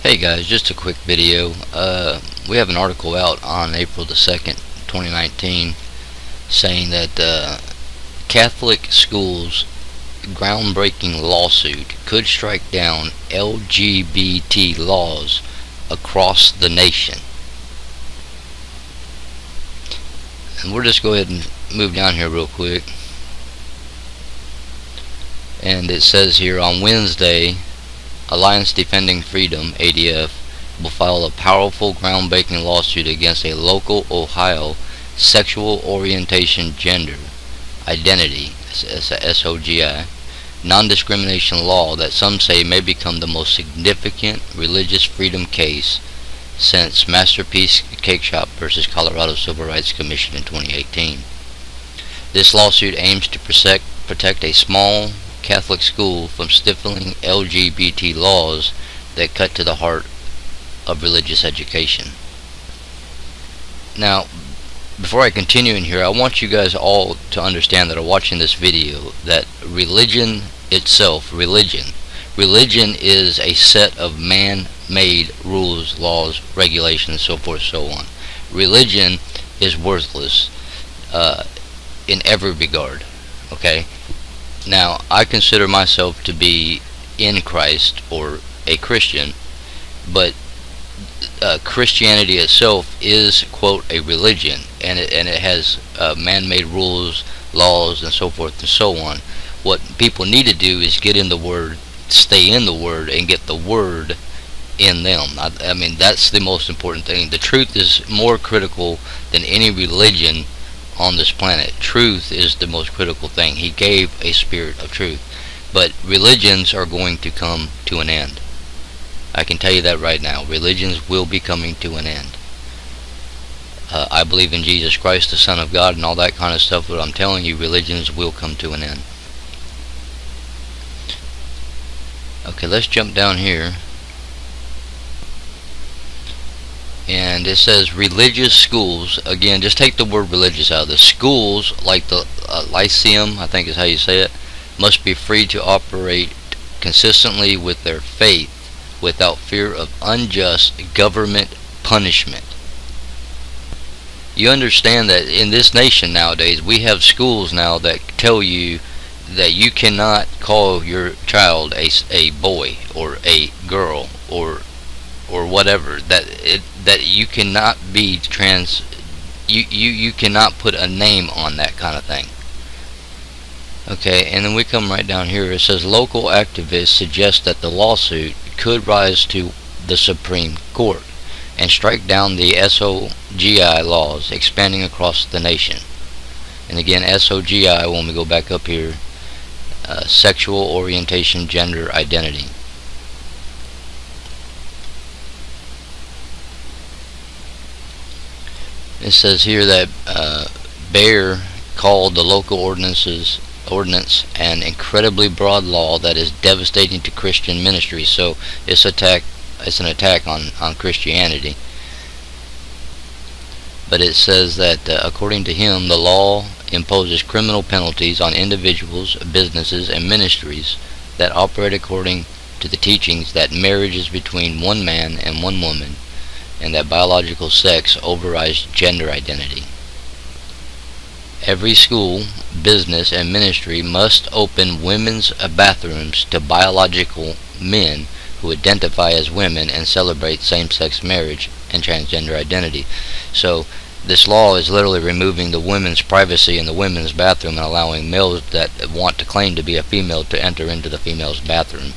Hey guys, just a quick video. We have an article out on April the 2nd, 2019 saying that Catholic schools' groundbreaking lawsuit could strike down LGBT laws across the nation. And we'll just go ahead and move down here real quick. And it says here, on Wednesday, Alliance Defending Freedom, ADF, will file a powerful groundbreaking lawsuit against a local Ohio sexual orientation gender identity SOGI non-discrimination law that some say may become the most significant religious freedom case since Masterpiece Cake Shop versus Colorado Civil Rights Commission in 2018. This lawsuit aims to protect a small Catholic school from stifling LGBT laws that cut to the heart of religious education. Now, before I continue in here, I want you guys all to understand that are watching this video that religion itself, religion is a set of man-made rules, laws, regulations, so forth, so on. Religion is worthless in every regard, okay? Now, I consider myself to be in Christ or a Christian, but Christianity itself is, quote, a religion, and it has man-made rules, laws, and so forth and so on. What people need to do is get in the Word, stay in the Word, and get the Word in them. I mean, that's the most important thing. The truth is more critical than any religion on this planet. Truth is the most critical thing. He gave a spirit of truth. But religions are going to come to an end. I can tell you that right now. Religions will be coming to an end. I believe in Jesus Christ, the Son of God, and all that kind of stuff, but I'm telling you, religions will come to an end. Okay, let's jump down here. And it says religious schools, again, just take the word religious out of this. Schools, like the Lyceum, I think is how you say it, must be free to operate consistently with their faith without fear of unjust government punishment. You understand that in this nation nowadays, we have schools now that tell you that you cannot call your child a boy or a girl or whatever, that you cannot be you cannot put a name on that kind of thing. Okay, and then we come right down here. It says local activists suggest that the lawsuit could rise to the Supreme Court and strike down the SOGI laws expanding across the nation. And again, SOGI, when we go back up here, sexual orientation gender identity. It says here that Bayer called the local ordinance an incredibly broad law that is devastating to Christian ministry. So it's an attack on Christianity. But it says that according to him, the law imposes criminal penalties on individuals, businesses, and ministries that operate according to the teachings that marriage is between one man and one woman, and that biological sex overrides gender identity. Every school, business, and ministry must open women's bathrooms to biological men who identify as women and celebrate same-sex marriage and transgender identity. So this law is literally removing the women's privacy in the women's bathroom and allowing males that want to claim to be a female to enter into the female's bathroom.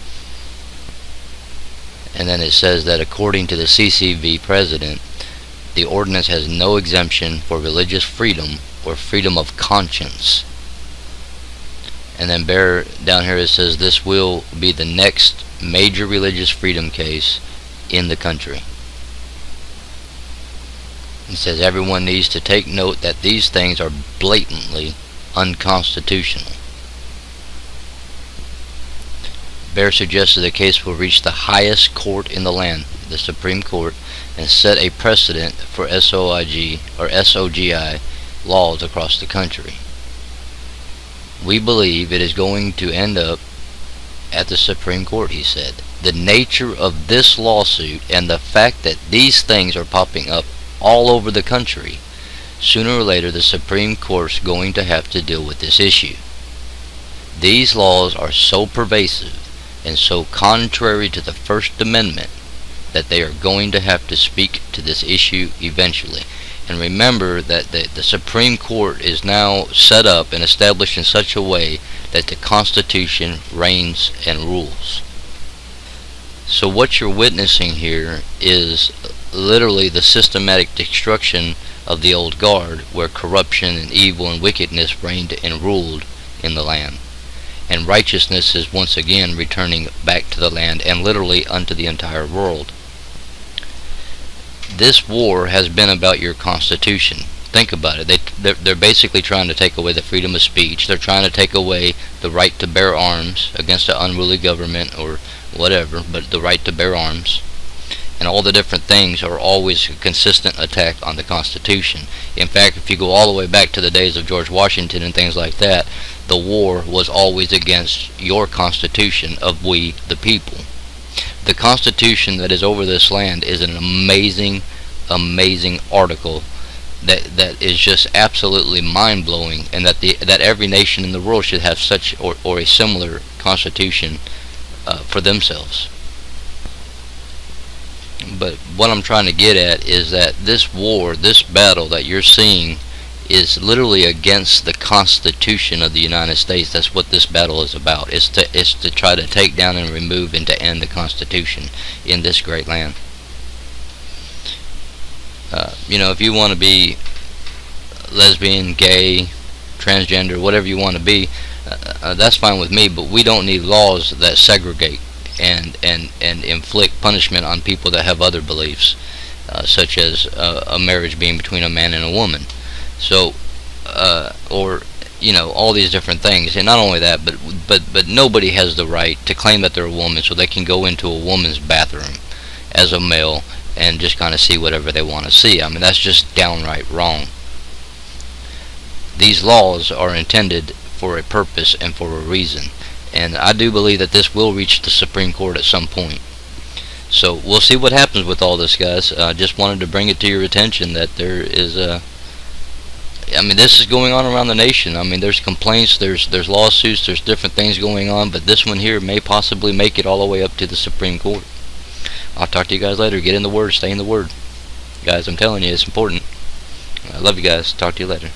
And then it says that according to the CCV president, the ordinance has no exemption for religious freedom or freedom of conscience. And then down here it says this will be the next major religious freedom case in the country. It says everyone needs to take note that these things are blatantly unconstitutional. Baer suggested the case will reach the highest court in the land, the Supreme Court, and set a precedent for SOGI laws across the country. We believe it is going to end up at the Supreme Court, he said. the nature of this lawsuit and the fact that these things are popping up all over the country, sooner or later the Supreme Court's going to have to deal with this issue. These laws are so pervasive and so contrary to the First Amendment that they are going to have to speak to this issue eventually. And remember that the Supreme Court is now set up and established in such a way that the Constitution reigns and rules. So what you're witnessing here is literally the systematic destruction of the old guard, where corruption and evil and wickedness reigned and ruled in the land. And righteousness is once again returning back to the land and literally unto the entire world. This war has been about your Constitution. Think about it. They're basically trying to take away the freedom of speech. They're trying to take away the right to bear arms against an unruly government or whatever, but the right to bear arms. And all the different things are always a consistent attack on the Constitution. In fact, if you go all the way back to the days of George Washington and things like that, the war was always against your Constitution of we the people. The Constitution that is over this land is an amazing, amazing article that is just absolutely mind-blowing, and that every nation in the world should have such or a similar Constitution for themselves. But what I'm trying to get at is that this war, this battle that you're seeing, is literally against the Constitution of the United States. That's what this battle is about. It's to try to take down and remove and to end the Constitution in this great land. If you want to be lesbian, gay, transgender, whatever you want to be, that's fine with me, but we don't need laws that segregate and inflict punishment on people that have other beliefs, such as a marriage being between a man and a woman. So, all these different things. And not only that, but nobody has the right to claim that they're a woman so they can go into a woman's bathroom as a male and just kind of see whatever they want to see. I mean, that's just downright wrong. These laws are intended for a purpose and for a reason. And I do believe that this will reach the Supreme Court at some point. So we'll see what happens with all this, guys. I just wanted to bring it to your attention that there is this is going on around the nation. I mean, there's complaints, there's lawsuits, there's different things going on, but this one here may possibly make it all the way up to the Supreme Court. I'll talk to you guys later. Get in the Word, stay in the Word. Guys, I'm telling you, it's important. I love you guys. Talk to you later.